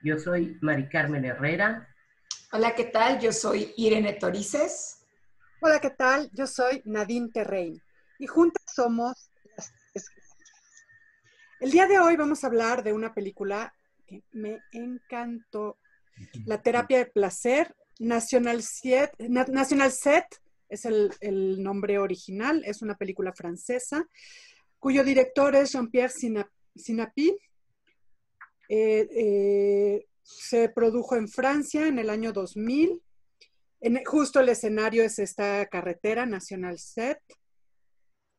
Yo soy Mari Carmen Herrera. Hola, ¿qué tal? Yo soy Irene Torices. Hola, ¿qué tal? Yo soy Nadine Terrein y juntas somos las Tres Gracias. El día de hoy vamos a hablar de una película que me encantó, La terapia de placer, National Set es el nombre original, es una película francesa, cuyo director es Jean-Pierre Sinapi. Se produjo en Francia en el año 2000. Justo el escenario es esta carretera, National Set.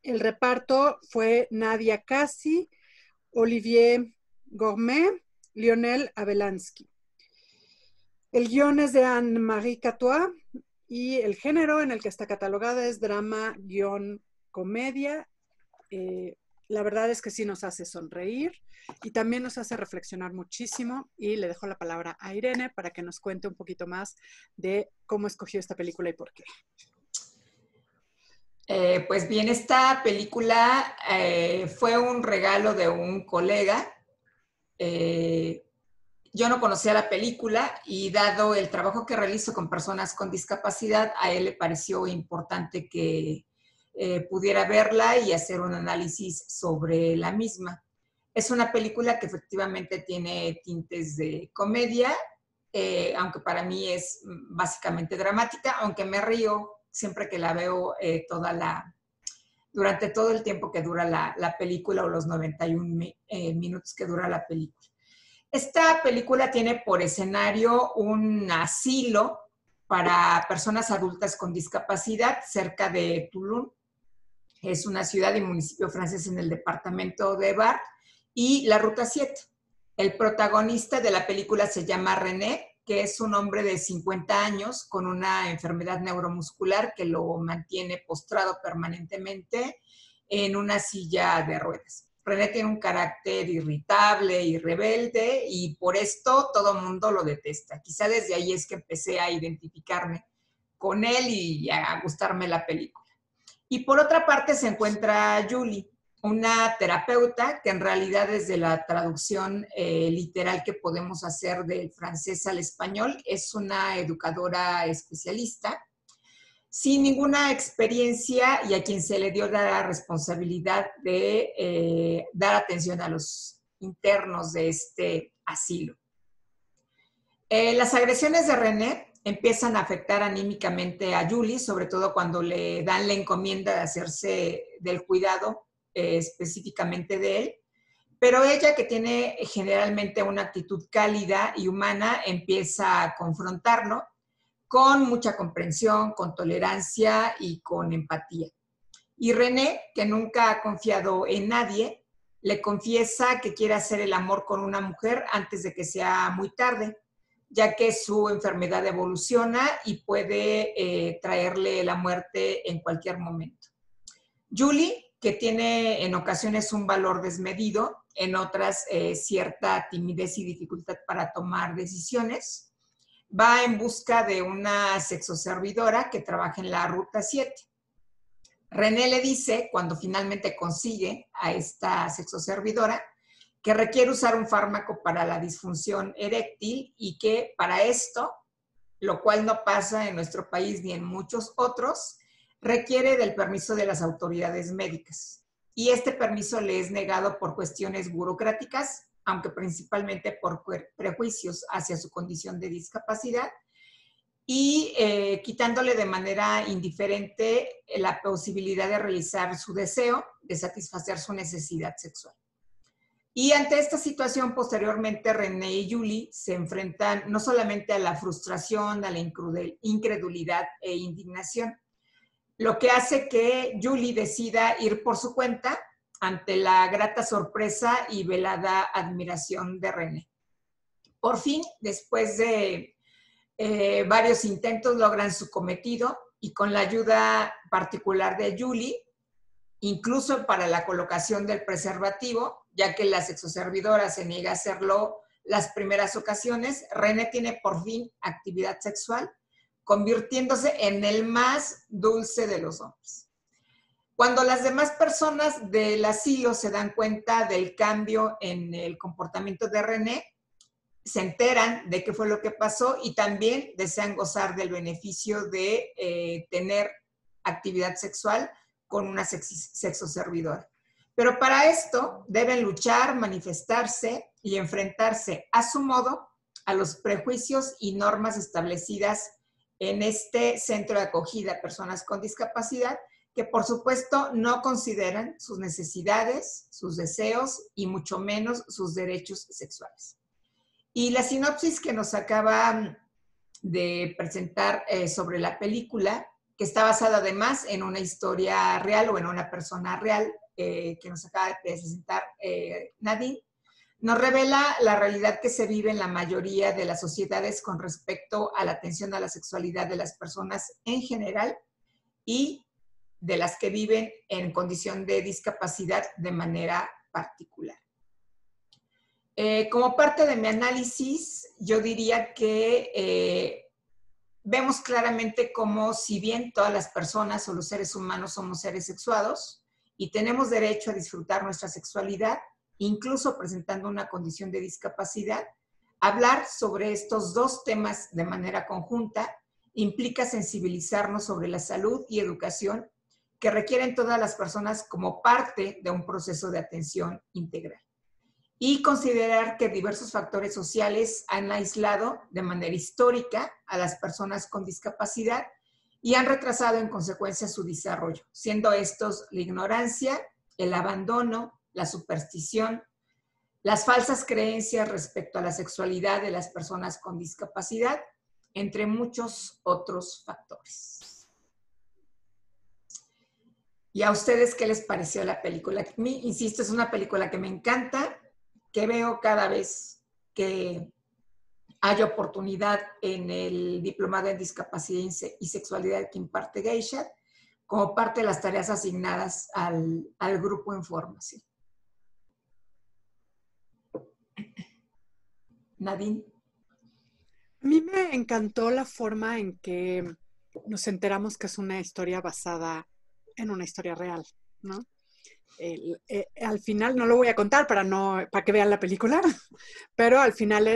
El reparto fue Nadia Cassi, Olivier Gourmet, Lionel Abelansky. El guion es de Anne-Marie Catois y el género en el que está catalogada es drama, guión, comedia. La verdad es que sí nos hace sonreír y también nos hace reflexionar muchísimo, y le dejo la palabra a Irene para que nos cuente un poquito más de cómo escogió esta película y por qué. Pues bien, esta película fue un regalo de un colega. Yo no conocía la película y dado el trabajo que realizo con personas con discapacidad, a él le pareció importante que pudiera verla y hacer un análisis sobre la misma. Es una película que efectivamente tiene tintes de comedia, aunque para mí es básicamente dramática, aunque me río siempre que la veo durante todo el tiempo que dura la película, o los 91 minutos que dura la película. Esta película tiene por escenario un asilo para personas adultas con discapacidad cerca de Toulon. Es una ciudad y municipio francés en el departamento de Var, y la Ruta 7. El protagonista de la película se llama René, que es un hombre de 50 años con una enfermedad neuromuscular que lo mantiene postrado permanentemente en una silla de ruedas. René tiene un carácter irritable y rebelde, y por esto todo el mundo lo detesta. Quizá desde ahí es que empecé a identificarme con él y a gustarme la película. Y por otra parte se encuentra Julie, una terapeuta que en realidad, desde la traducción literal que podemos hacer del francés al español, es una educadora especialista sin ninguna experiencia, y a quien se le dio la responsabilidad de dar atención a los internos de este asilo. Las agresiones de René empiezan a afectar anímicamente a Julie, sobre todo cuando le dan la encomienda de hacerse del cuidado específicamente de él. Pero ella, que tiene generalmente una actitud cálida y humana, empieza a confrontarlo con mucha comprensión, con tolerancia y con empatía. Y René, que nunca ha confiado en nadie, le confiesa que quiere hacer el amor con una mujer antes de que sea muy tarde, ya que su enfermedad evoluciona y puede traerle la muerte en cualquier momento. Julie, que tiene en ocasiones un valor desmedido, en otras cierta timidez y dificultad para tomar decisiones, va en busca de una sexoservidora que trabaja en la Ruta 7. René le dice, cuando finalmente consigue a esta sexoservidora, que requiere usar un fármaco para la disfunción eréctil y que para esto, lo cual no pasa en nuestro país ni en muchos otros, requiere del permiso de las autoridades médicas. Y este permiso le es negado por cuestiones burocráticas, aunque principalmente por prejuicios hacia su condición de discapacidad, y quitándole de manera indiferente la posibilidad de realizar su deseo de satisfacer su necesidad sexual. Y ante esta situación, posteriormente, René y Julie se enfrentan no solamente a la frustración, a la incredulidad e indignación, lo que hace que Julie decida ir por su cuenta ante la grata sorpresa y velada admiración de René. Por fin, después de varios intentos, logran su cometido, y con la ayuda particular de Julie, incluso para la colocación del preservativo, ya que la sexoservidora se niega a hacerlo las primeras ocasiones, René tiene por fin actividad sexual, convirtiéndose en el más dulce de los hombres. Cuando las demás personas del asilo se dan cuenta del cambio en el comportamiento de René, se enteran de qué fue lo que pasó y también desean gozar del beneficio de tener actividad sexual con una sexo servidora. Pero para esto deben luchar, manifestarse y enfrentarse a su modo a los prejuicios y normas establecidas en este centro de acogida a personas con discapacidad, que por supuesto no consideran sus necesidades, sus deseos y mucho menos sus derechos sexuales. Y la sinopsis que nos acaba de presentar sobre la película, que está basada además en una historia real o en una persona real que nos acaba de presentar Nadine, nos revela la realidad que se vive en la mayoría de las sociedades con respecto a la atención a la sexualidad de las personas en general y de las que viven en condición de discapacidad de manera particular. Como parte de mi análisis, yo diría que vemos claramente cómo, si bien todas las personas o los seres humanos somos seres sexuados y tenemos derecho a disfrutar nuestra sexualidad, incluso presentando una condición de discapacidad, hablar sobre estos dos temas de manera conjunta implica sensibilizarnos sobre la salud y educación que requieren todas las personas como parte de un proceso de atención integral. Y considerar que diversos factores sociales han aislado de manera histórica a las personas con discapacidad y han retrasado en consecuencia su desarrollo, siendo estos la ignorancia, el abandono, la superstición, las falsas creencias respecto a la sexualidad de las personas con discapacidad, entre muchos otros factores. ¿Y a ustedes qué les pareció la película? A mí, insisto, es una película que me encanta, que veo cada vez que hay oportunidad en el diplomado en discapacidad y sexualidad que imparte Geisha, como parte de las tareas asignadas al grupo en formación. Nadine. A mí me encantó la forma en que nos enteramos que es una historia basada en una historia real, ¿no? Al final, no lo voy a contar para que vean la película, pero al final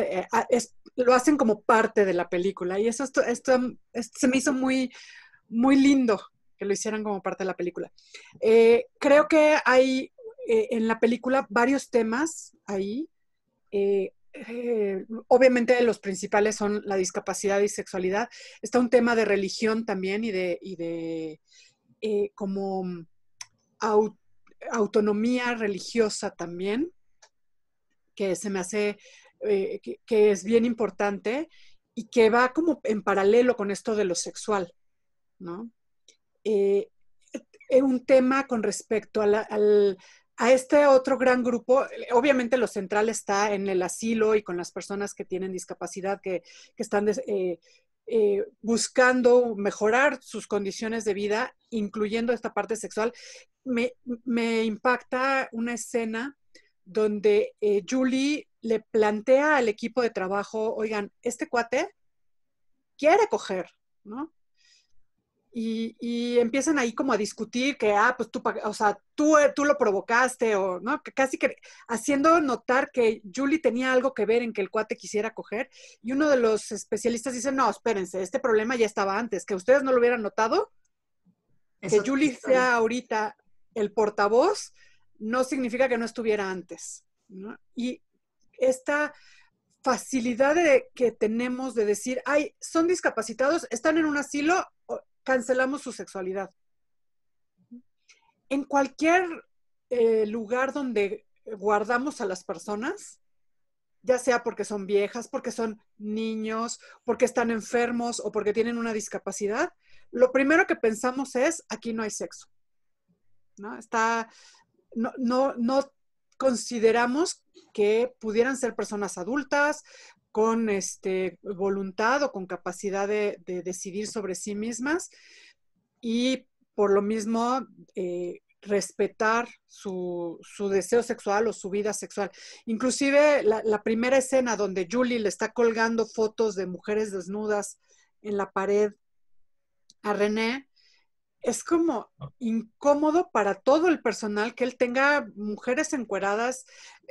lo hacen como parte de la película y eso se me hizo muy, muy lindo que lo hicieran como parte de la película. Creo que hay en la película varios temas ahí. Obviamente los principales son la discapacidad y sexualidad. Está un tema de religión también y de como autonomía religiosa también, que se me hace que es bien importante y que va como en paralelo con esto de lo sexual, ¿no? Un tema con respecto a este otro gran grupo, obviamente lo central está en el asilo y con las personas que tienen discapacidad, que están buscando mejorar sus condiciones de vida, incluyendo esta parte sexual. Me impacta una escena donde Julie le plantea al equipo de trabajo, oigan, este cuate quiere coger, ¿no? Y empiezan ahí como a discutir que, pues tú lo provocaste, o no, casi que haciendo notar que Julie tenía algo que ver en que el cuate quisiera coger, y uno de los especialistas dice, no, espérense, este problema ya estaba antes, que ustedes no lo hubieran notado, que Julie sea ahorita el portavoz, no significa que no estuviera antes, ¿no? Y esta facilidad que tenemos de decir, ay, son discapacitados, están en un asilo, cancelamos su sexualidad. En cualquier lugar donde guardamos a las personas, ya sea porque son viejas, porque son niños, porque están enfermos o porque tienen una discapacidad, lo primero que pensamos es, aquí no hay sexo, ¿no? No consideramos que pudieran ser personas adultas con voluntad o con capacidad de decidir sobre sí mismas y por lo mismo respetar su deseo sexual o su vida sexual. Inclusive la primera escena donde Julie le está colgando fotos de mujeres desnudas en la pared a René, es como incómodo para todo el personal que él tenga mujeres encueradas,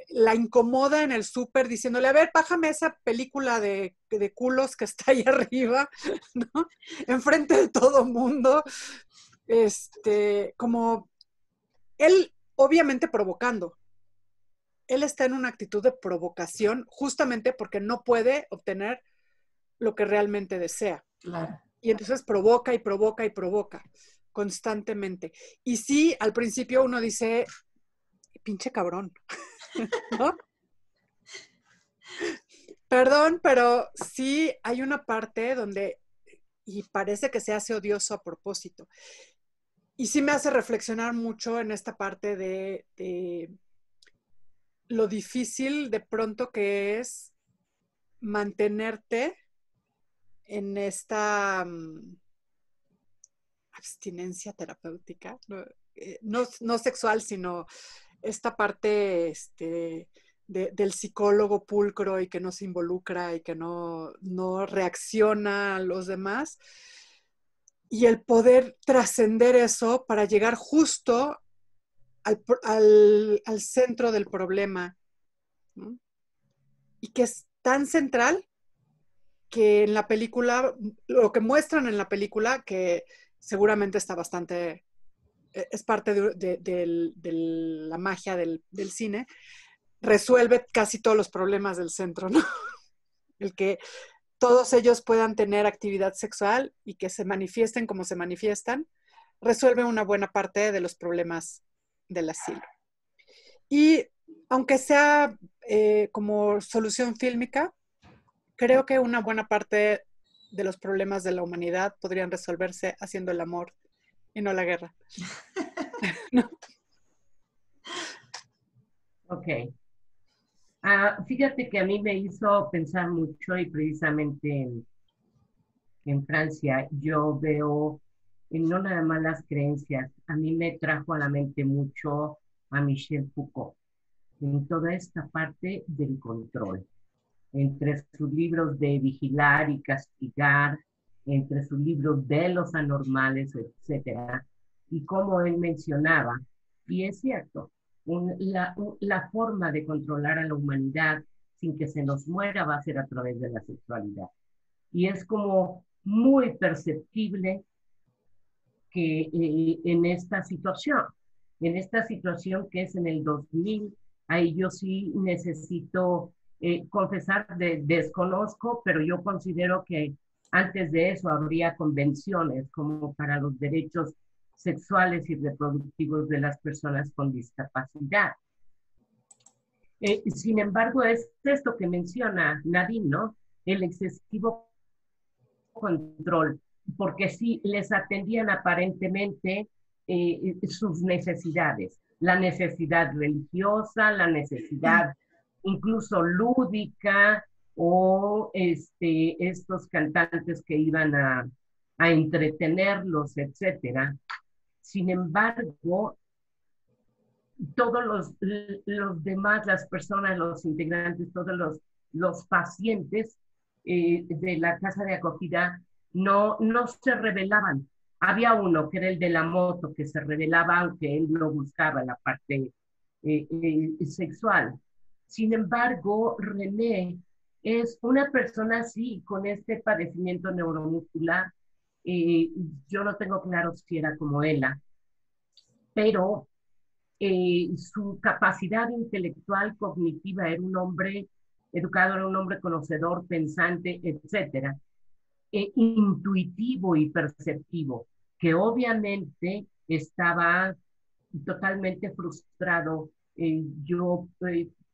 la incomoda en el súper diciéndole, a ver, bájame esa película de culos que está ahí arriba, ¿no? Enfrente de todo mundo, como él obviamente provocando. Él está en una actitud de provocación justamente porque no puede obtener lo que realmente desea. Claro. Y entonces provoca y provoca y provoca constantemente. Y sí, al principio uno dice, pinche cabrón, ¿no? Perdón, pero sí hay una parte donde, y parece que se hace odioso a propósito. Y sí me hace reflexionar mucho en esta parte de lo difícil de pronto que es mantenerte en esta abstinencia terapéutica, no sexual, sino esta parte del psicólogo pulcro y que no se involucra y que no reacciona a los demás. Y el poder trascender eso para llegar justo al centro del problema, ¿no? Y que es tan central que en la película, lo que muestran en la película, que seguramente está bastante, es parte de la magia del cine, resuelve casi todos los problemas del centro, ¿no? El que todos ellos puedan tener actividad sexual y que se manifiesten como se manifiestan, resuelve una buena parte de los problemas del asilo. Y aunque sea como solución fílmica, creo que una buena parte de los problemas de la humanidad podrían resolverse haciendo el amor y no la guerra. ¿No? Ok. Fíjate que a mí me hizo pensar mucho y precisamente en Francia yo veo no nada más las creencias, a mí me trajo a la mente mucho a Michel Foucault, en toda esta parte del control, entre sus libros de vigilar y castigar, entre sus libros de los anormales, etcétera, y como él mencionaba, y es cierto, la forma de controlar a la humanidad sin que se nos muera va a ser a través de la sexualidad. Y es como muy perceptible que en esta situación que es en el 2000, ahí yo sí necesito confesar, desconozco, pero yo considero que antes de eso habría convenciones como para los derechos sexuales y reproductivos de las personas con discapacidad. Sin embargo, es esto que menciona Nadine, ¿no? El excesivo control, porque sí les atendían aparentemente sus necesidades, la necesidad religiosa, la necesidad incluso lúdica, o estos cantantes que iban a entretenerlos, etcétera. Sin embargo, todos los demás, las personas, los integrantes, todos los pacientes de la casa de acogida no se rebelaban. Había uno que era el de la moto que se rebelaba aunque él no buscaba la parte sexual. Sin embargo, René es una persona así, con este padecimiento neuromuscular. Yo no tengo claro si era como ella, pero su capacidad intelectual, cognitiva, era un hombre educado, era un hombre conocedor, pensante, etcétera, intuitivo y perceptivo, que obviamente estaba totalmente frustrado. Yo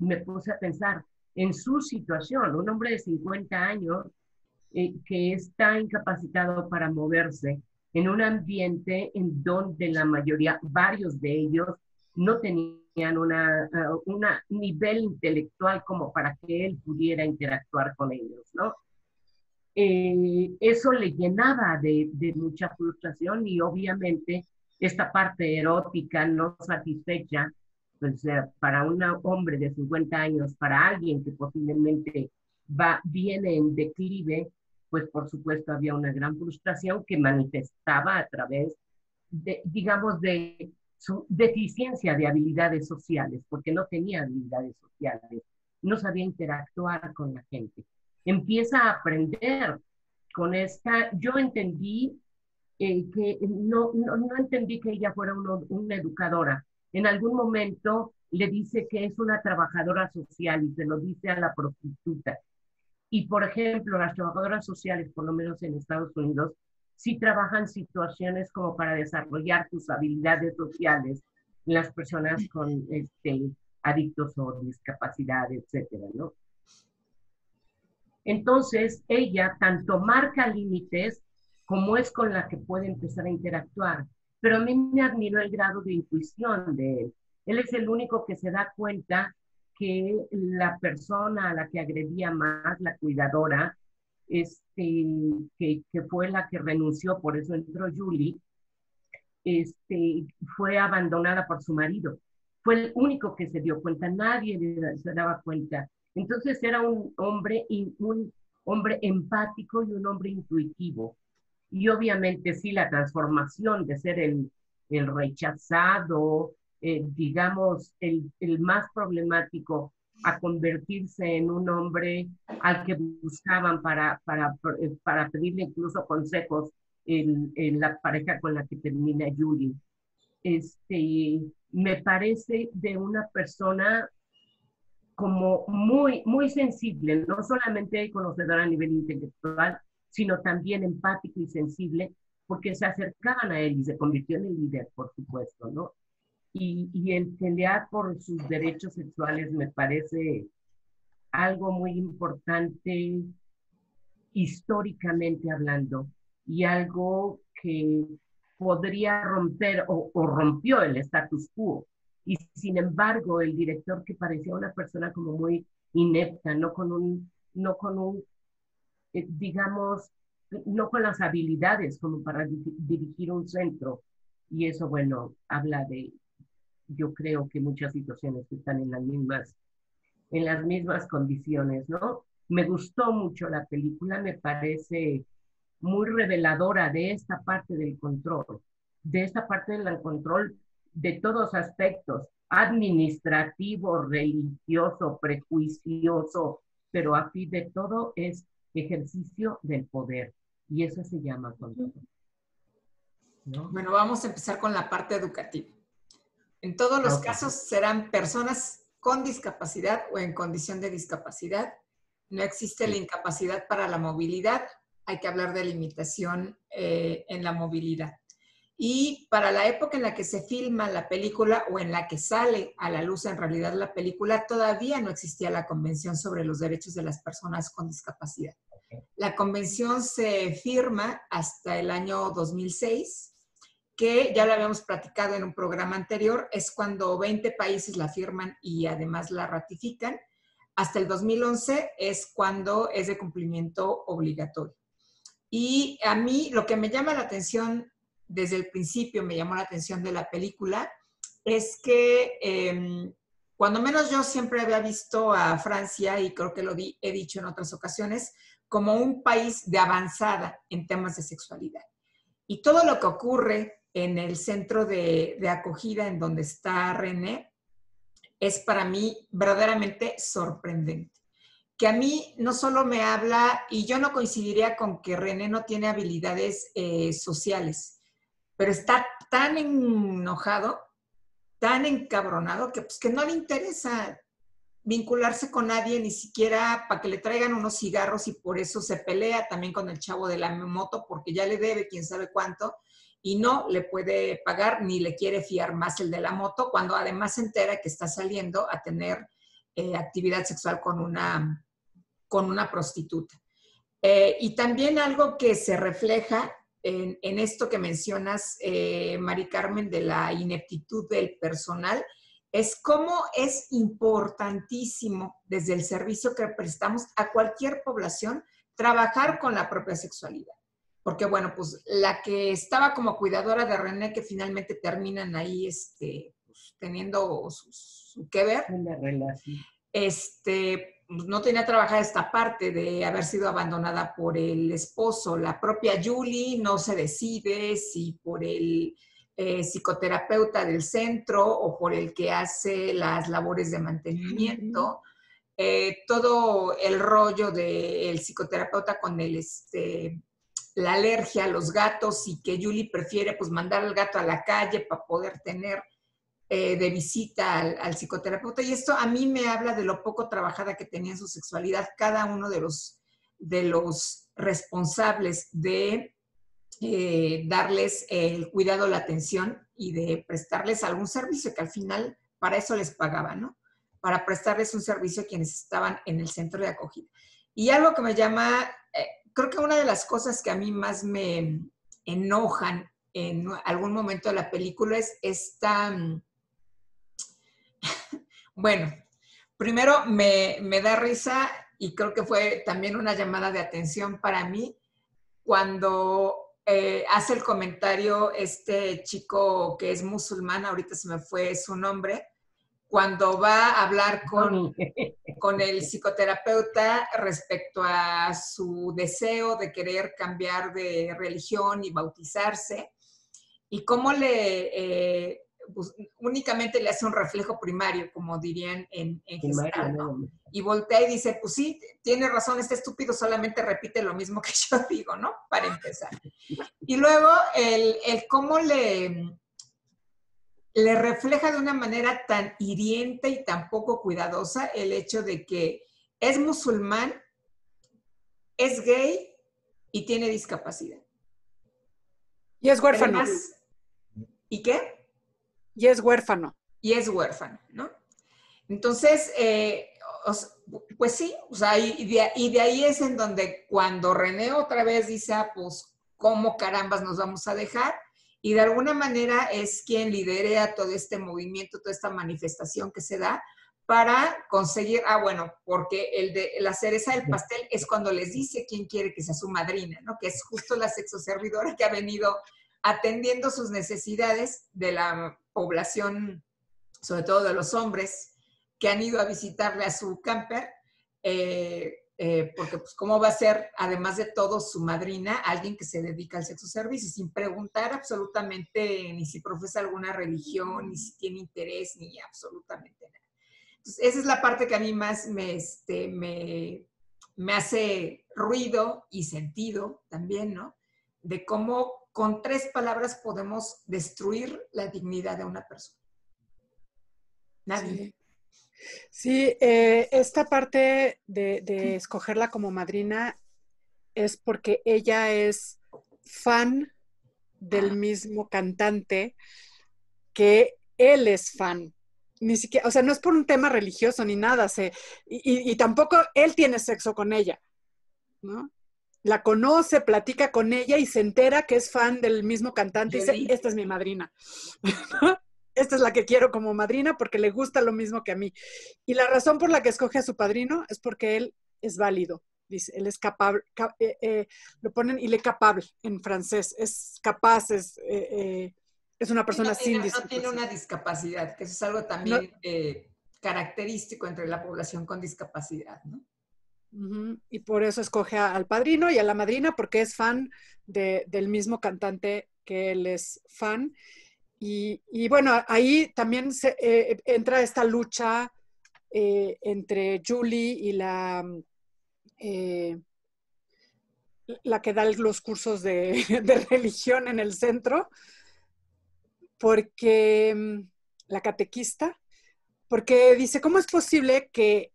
me puse a pensar en su situación, un hombre de 50 años que está incapacitado para moverse en un ambiente en donde la mayoría, varios de ellos, no tenían una nivel intelectual como para que él pudiera interactuar con ellos, ¿no? Eso le llenaba de mucha frustración y obviamente esta parte erótica no satisfecha, pues para un hombre de 50 años, para alguien que posiblemente viene en declive, pues por supuesto había una gran frustración que manifestaba a través digamos, de su deficiencia de habilidades sociales, porque no tenía habilidades sociales, no sabía interactuar con la gente. Empieza a aprender con esta, yo entendí que no entendí que ella fuera una educadora. En algún momento le dice que es una trabajadora social y se lo dice a la prostituta. Y, por ejemplo, las trabajadoras sociales, por lo menos en Estados Unidos, sí trabajan situaciones como para desarrollar sus habilidades sociales en las personas con adictos o discapacidad, etcétera, ¿no? Entonces, ella tanto marca límites como es con la que puede empezar a interactuar. Pero a mí me admiró el grado de intuición de él. Él es el único que se da cuenta que la persona a la que agredía más, la cuidadora, que fue la que renunció, por eso entró Julie, fue abandonada por su marido. Fue el único que se dio cuenta, nadie se daba cuenta. Entonces era un hombre empático y un hombre intuitivo. Y obviamente sí, la transformación de ser el rechazado, digamos, el más problemático, a convertirse en un hombre al que buscaban para pedirle incluso consejos en la pareja con la que termina Julie. Me parece de una persona como muy, muy sensible, no solamente conocedora a nivel intelectual, sino también empático y sensible, porque se acercaban a él y se convirtió en el líder, por supuesto, ¿no? Y el pelear por sus derechos sexuales me parece algo muy importante históricamente hablando y algo que podría romper o rompió el status quo. Y sin embargo, el director, que parecía una persona como muy inepta, no con un digamos, no con las habilidades como para dirigir un centro. Y eso, bueno, habla de, yo creo que muchas situaciones que están en las mismas condiciones, ¿no? Me gustó mucho la película, me parece muy reveladora de esta parte del control, de todos aspectos, administrativo, religioso, prejuicioso, pero a fin de todo es ejercicio del poder, y eso se llama control, ¿no? Bueno, vamos a empezar con la parte educativa. En todos los casos serán personas con discapacidad o en condición de discapacidad. No existe la incapacidad para la movilidad. Hay que hablar de limitación en la movilidad. Y para la época en la que se filma la película o en la que sale a la luz en realidad la película, todavía no existía la Convención sobre los Derechos de las Personas con Discapacidad. La convención se firma hasta el año 2006, que ya lo habíamos platicado en un programa anterior, es cuando 20 países la firman y además la ratifican. Hasta el 2011 es cuando es de cumplimiento obligatorio. Y a mí lo que me llama la atención, desde el principio me llamó la atención de la película, es que cuando menos yo siempre había visto a Francia, y creo que he dicho en otras ocasiones, como un país de avanzada en temas de sexualidad. Y todo lo que ocurre en el centro de acogida en donde está René es para mí verdaderamente sorprendente. Que a mí no solo me habla, y yo no coincidiría con que René no tiene habilidades sociales, pero está tan enojado, tan encabronado, que no le interesa vincularse con nadie, ni siquiera para que le traigan unos cigarros, y por eso se pelea también con el chavo de la moto, porque ya le debe quién sabe cuánto, y no le puede pagar ni le quiere fiar más el de la moto, cuando además se entera que está saliendo a tener actividad sexual con una prostituta. Y también algo que se refleja en esto que mencionas, Mari Carmen, de la ineptitud del personal, es cómo es importantísimo desde el servicio que prestamos a cualquier población trabajar con la propia sexualidad. Porque, bueno, pues la que estaba como cuidadora de René, que finalmente terminan ahí pues, teniendo su que ver, una relación. No tenía trabajada esta parte de haber sido abandonada por el esposo. La propia Julie no se decide si por psicoterapeuta del centro o por el que hace las labores de mantenimiento. Todo el rollo del psicoterapeuta con la alergia a los gatos y que Julie prefiere pues mandar al gato a la calle para poder tener de visita al psicoterapeuta. Y esto a mí me habla de lo poco trabajada que tenía en su sexualidad cada uno de los responsables de darles el cuidado, la atención y de prestarles algún servicio, que al final para eso les pagaban, ¿no? Para prestarles un servicio a quienes estaban en el centro de acogida. Y algo que me llama, creo que una de las cosas que a mí más me enojan en algún momento de la película es esta... Bueno, primero me da risa y creo que fue también una llamada de atención para mí cuando hace el comentario este chico que es musulmán, ahorita se me fue su nombre, cuando va a hablar con el psicoterapeuta respecto a su deseo de querer cambiar de religión y bautizarse, y cómo pues, únicamente le hace un reflejo primario, como dirían en Gestalt, ¿no? Y voltea y dice, pues sí, tiene razón, este estúpido solamente repite lo mismo que yo digo, ¿no? Para empezar. Y luego el cómo le refleja de una manera tan hiriente y tan poco cuidadosa el hecho de que es musulmán, es gay y tiene discapacidad. Y es huérfano. Además, ¿y qué? Y es huérfano. Y es huérfano, ¿no? Entonces, pues sí, o sea, y de ahí es en donde cuando René otra vez dice, pues, ¿cómo carambas nos vamos a dejar? Y de alguna manera es quien lidera todo este movimiento, toda esta manifestación que se da para conseguir, bueno, porque la cereza del pastel es cuando les dice quién quiere que sea su madrina, ¿no? Que es justo la sexoservidora que ha venido atendiendo sus necesidades de la población, sobre todo de los hombres, que han ido a visitarle a su camper, porque pues cómo va a ser, además de todo, su madrina, alguien que se dedica al sexo servicio, sin preguntar absolutamente ni si profesa alguna religión, ni si tiene interés, ni absolutamente nada. Entonces, esa es la parte que a mí más me hace ruido y sentido también, ¿no? De cómo con 3 palabras podemos destruir la dignidad de una persona. Nadie. Sí. Sí, esta parte de escogerla como madrina es porque ella es fan del mismo cantante que él es fan. Ni siquiera, o sea, no es por un tema religioso ni nada, y tampoco él tiene sexo con ella, ¿no? La conoce, platica con ella y se entera que es fan del mismo cantante y dice, esta es mi madrina. Esta es la que quiero como madrina porque le gusta lo mismo que a mí. Y la razón por la que escoge a su padrino es porque él es válido. Dice, él es capaz, lo ponen, il est capable en francés, es capaz, es una persona sin discapacidad. No tiene una discapacidad, que eso es algo también característico entre la población con discapacidad, ¿no? Y por eso escoge al padrino y a la madrina porque es fan del mismo cantante que él es fan. Y bueno, ahí también entra esta lucha entre Julie y la que da los cursos de religión en el centro, porque la catequista, porque dice, ¿cómo es posible que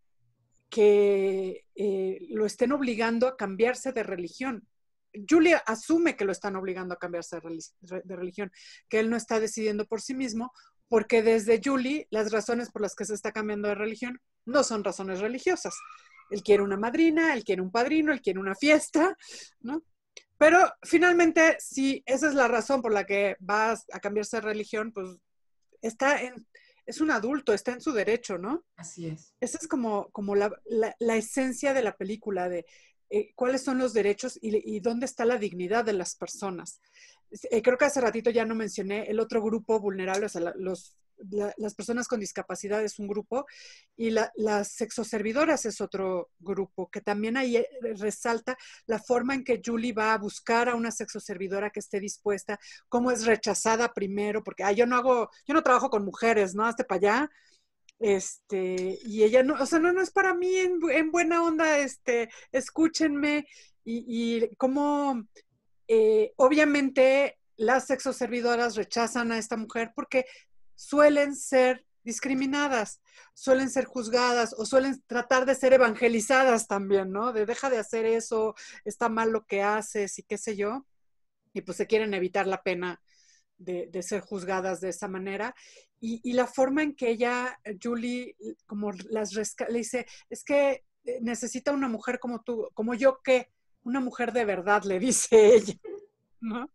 lo estén obligando a cambiarse de religión? Julia asume que lo están obligando a cambiarse de religión, que él no está decidiendo por sí mismo, porque desde Julie las razones por las que se está cambiando de religión no son razones religiosas. Él quiere una madrina, él quiere un padrino, él quiere una fiesta, ¿no? Pero finalmente, si esa es la razón por la que vas a cambiarse de religión, pues es un adulto, está en su derecho, ¿no? Así es. Esa es como la esencia de la película, de cuáles son los derechos y dónde está la dignidad de las personas. Creo que hace ratito ya no mencioné el otro grupo vulnerable, o sea, los las personas con discapacidad es un grupo y las sexoservidoras es otro grupo, que también ahí resalta la forma en que Julie va a buscar a una sexoservidora que esté dispuesta, cómo es rechazada primero, porque yo no trabajo con mujeres, ¿no? Hazte para allá. Y ella no, o sea, no es para mí en buena onda, escúchenme, y cómo obviamente las sexoservidoras rechazan a esta mujer porque suelen ser discriminadas, suelen ser juzgadas o suelen tratar de ser evangelizadas también, ¿no? De deja de hacer eso, está mal lo que haces y qué sé yo. Y pues se quieren evitar la pena de ser juzgadas de esa manera. Y la forma en que ella, Julie, como le dice, es que necesita una mujer como tú, como yo, ¿qué? Una mujer de verdad, le dice ella, ¿no?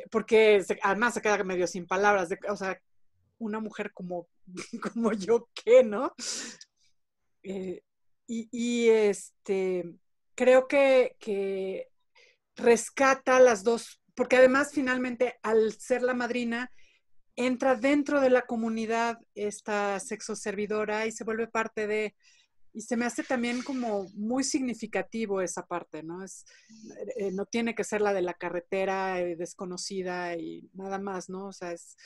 Porque además se queda medio sin palabras, o sea, una mujer como, como yo, ¿qué, no? Creo que rescata las dos, porque además finalmente al ser la madrina, entra dentro de la comunidad esta sexoservidora y se vuelve parte de, y se me hace también como muy significativo esa parte, ¿no? No tiene que ser la de la carretera desconocida y nada más, ¿no? O sea, es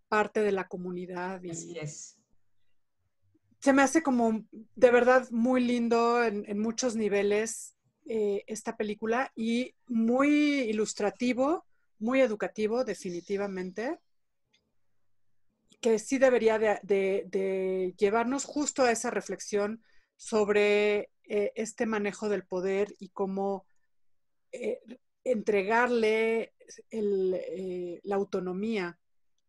parte de la comunidad. Así es. Se me hace como de verdad muy lindo en muchos niveles esta película y muy ilustrativo, muy educativo, definitivamente, que sí debería de llevarnos justo a esa reflexión sobre este manejo del poder y cómo entregarle la autonomía,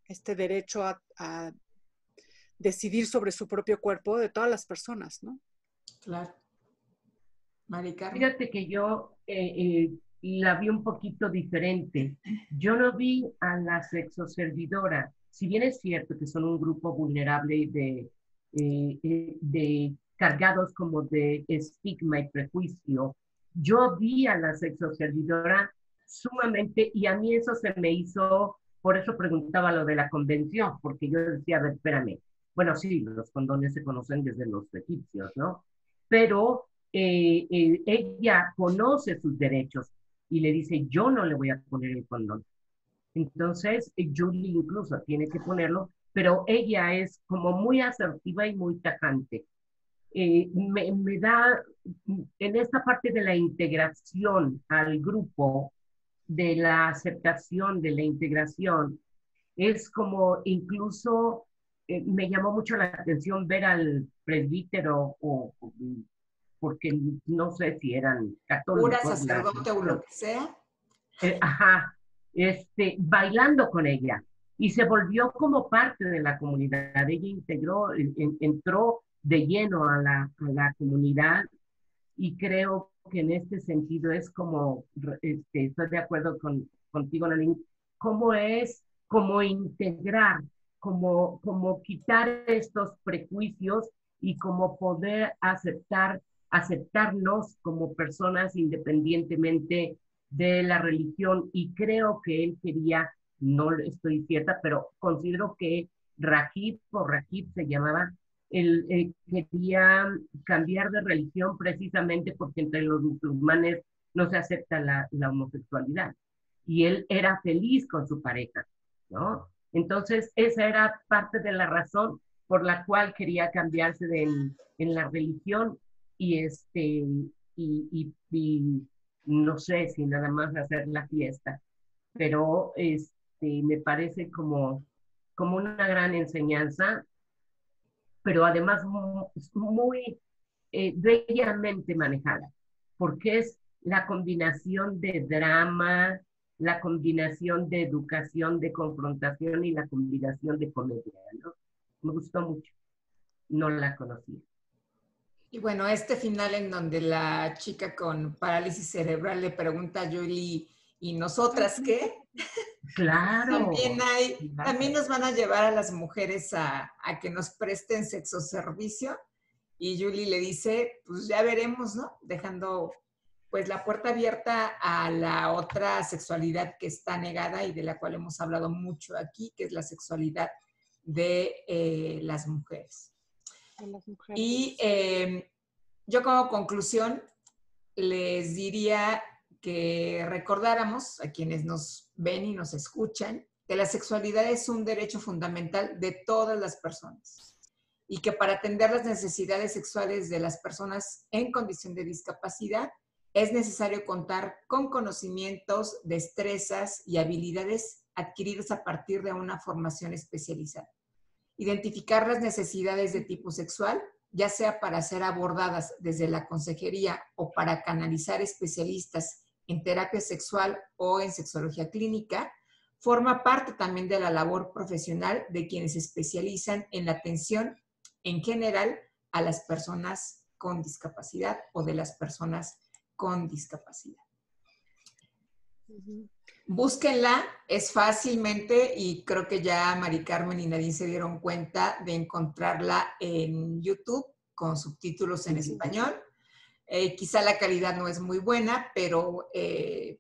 este derecho a decidir sobre su propio cuerpo de todas las personas, ¿no? Claro. Mari Carmen. Fíjate que yo la vi un poquito diferente. Yo no vi a la sexoservidora, si bien es cierto que son un grupo vulnerable de cargados como de estigma y prejuicio, yo vi a la sexoservidora sumamente, y a mí eso se me hizo, por eso preguntaba lo de la convención, porque yo decía, a ver, espérame, bueno, sí, los condones se conocen desde los egipcios, ¿no? Pero ella conoce sus derechos y le dice, yo no le voy a poner el condón. Entonces, Julie incluso tiene que ponerlo, pero ella es como muy asertiva y muy tajante. Me da, en esta parte de la integración al grupo, de la aceptación, de la integración, es como incluso me llamó mucho la atención ver al presbítero o porque no sé si eran Cura, católicos, sacerdote o lo que sea. ajá, bailando con ella y se volvió como parte de la comunidad. Ella integró, entró de lleno a la comunidad y creo que en este sentido es como, estoy de acuerdo contigo, Nadine, cómo es como integrar, como quitar estos prejuicios y como poder aceptarnos como personas independientemente de la religión. Y creo que él quería, no estoy cierta, pero considero que Rahib se llamaba, él quería cambiar de religión precisamente porque entre los musulmanes no se acepta la homosexualidad. Y él era feliz con su pareja, ¿no? Entonces, esa era parte de la razón por la cual quería cambiarse en la religión y, y no sé si nada más hacer la fiesta, pero me parece como una gran enseñanza, pero además muy bellamente manejada, porque es la combinación de drama, la combinación de educación, de confrontación y la combinación de comedia, ¿no? Me gustó mucho, no la conocía. Y bueno, este final en donde la chica con parálisis cerebral le pregunta a Julie, ¿y nosotras qué? Claro. También nos van a llevar a las mujeres a que nos presten sexo servicio. Y Julie le dice, pues ya veremos, ¿no? Dejando pues la puerta abierta a la otra sexualidad que está negada y de la cual hemos hablado mucho aquí, que es la sexualidad de las mujeres. De las mujeres. Y yo como conclusión les diría que recordáramos a quienes nos ven y nos escuchan que la sexualidad es un derecho fundamental de todas las personas y que para atender las necesidades sexuales de las personas en condición de discapacidad es necesario contar con conocimientos, destrezas y habilidades adquiridos a partir de una formación especializada. Identificar las necesidades de tipo sexual, ya sea para ser abordadas desde la consejería o para canalizar especialistas en terapia sexual o en sexología clínica, forma parte también de la labor profesional de quienes se especializan en la atención en general a las personas con discapacidad o de las personas con discapacidad. Búsquenla, es fácilmente, y creo que ya Mari Carmen y Nadine se dieron cuenta de encontrarla en YouTube con subtítulos en español. Quizá la calidad no es muy buena, pero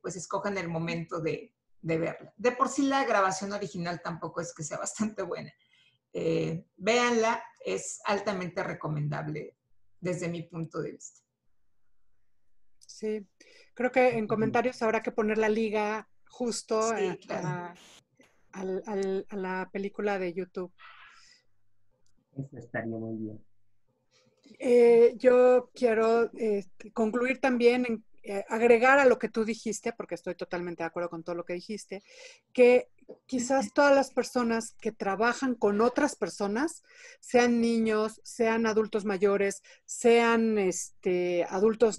pues escojan el momento de verla. De por sí la grabación original tampoco es que sea bastante buena. Véanla, es altamente recomendable desde mi punto de vista. Sí, creo que en comentarios habrá que poner la liga justo Sí, claro. a la película de YouTube. Eso estaría muy bien. Yo quiero concluir también, agregar a lo que tú dijiste, porque estoy totalmente de acuerdo con todo lo que dijiste, que quizás todas las personas que trabajan con otras personas, sean niños, sean adultos mayores, sean adultos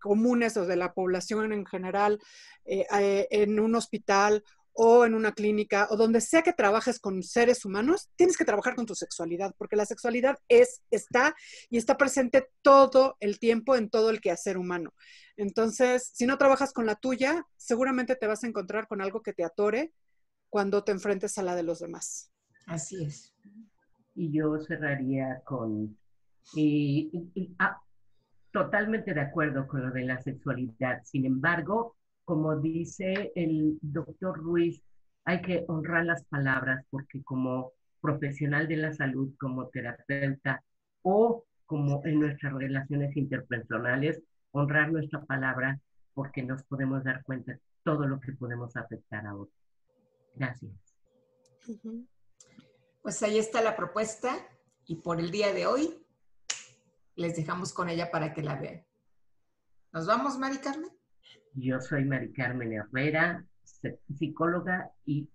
comunes o de la población en general, en un hospital o en una clínica, o donde sea que trabajes con seres humanos, tienes que trabajar con tu sexualidad, porque la sexualidad está presente todo el tiempo en todo el quehacer humano. Entonces, si no trabajas con la tuya, seguramente te vas a encontrar con algo que te atore cuando te enfrentes a la de los demás. Así es. Y yo cerraría con, totalmente de acuerdo con lo de la sexualidad. Sin embargo, como dice el doctor Ruiz, hay que honrar las palabras porque como profesional de la salud, como terapeuta o como en nuestras relaciones interpersonales, honrar nuestra palabra porque nos podemos dar cuenta de todo lo que podemos afectar a otros. Gracias. Pues ahí está la propuesta y por el día de hoy les dejamos con ella para que la vean. ¿Nos vamos, Mari Carmen? Yo soy Mari Carmen Herrera, psicóloga y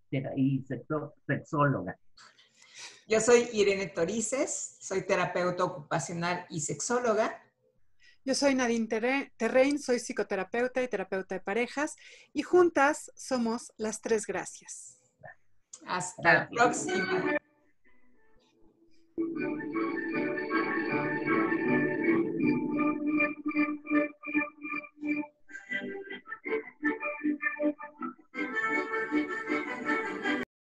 sexóloga. Yo soy Irene Torices, soy terapeuta ocupacional y sexóloga. Yo soy Nadine Terrein, soy psicoterapeuta y terapeuta de parejas, y juntas somos las Tres Gracias. Hasta la próxima.